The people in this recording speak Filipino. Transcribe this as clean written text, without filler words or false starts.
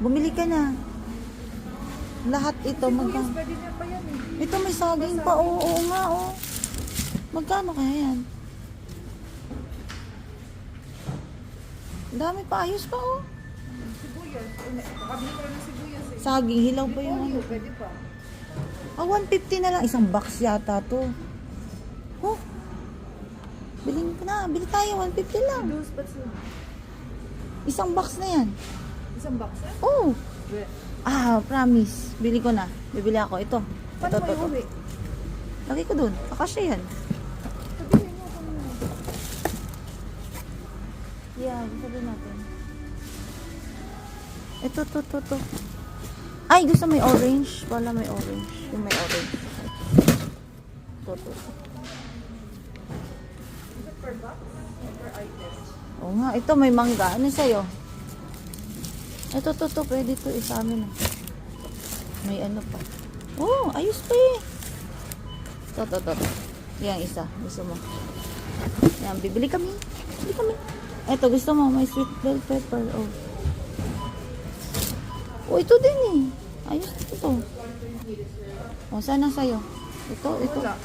Bumili ka na. Lahat ito, magkano? Pwede na pa yan eh. Ito may saging pa, oo nga, oo. Magkano kaya yan? Dami pa, ayos pa, oh. Sibuyas. Pakabili ko ng sibuyas eh. Saging, hilaw pa yung ano. Pwede pa. Ah, 150 na lang. Isang box yata to. Oh. Bilhin ko na. Bili tayo, 150 lang. Dos pa sila. Isang box na yan. Isang box eh? Oh. Weh. Ah, promise. Bili ko na. Bibili ako. Ito. Paano Ito, mo ito. iuwi? Lagay ko dun. Kakasya yan. Sabihin mo kung ano. Yeah, sabihin natin. Ito. Ay, gusto may orange. Wala may orange. Yung may orange. Ito. Is it per box or per item? Oo nga, ito may mangga. Ano sa'yo? Ito, pwede to isa amin. May ano pa. Oh, ayos pa eh. Ito. Yan, isa. Gusto mo. Yan, bibili kami. Ito, gusto mo. May sweet bell pepper. Oh. Oh, ito din eh. Ayos ito. Oh, sana sa'yo. Ito. Wala.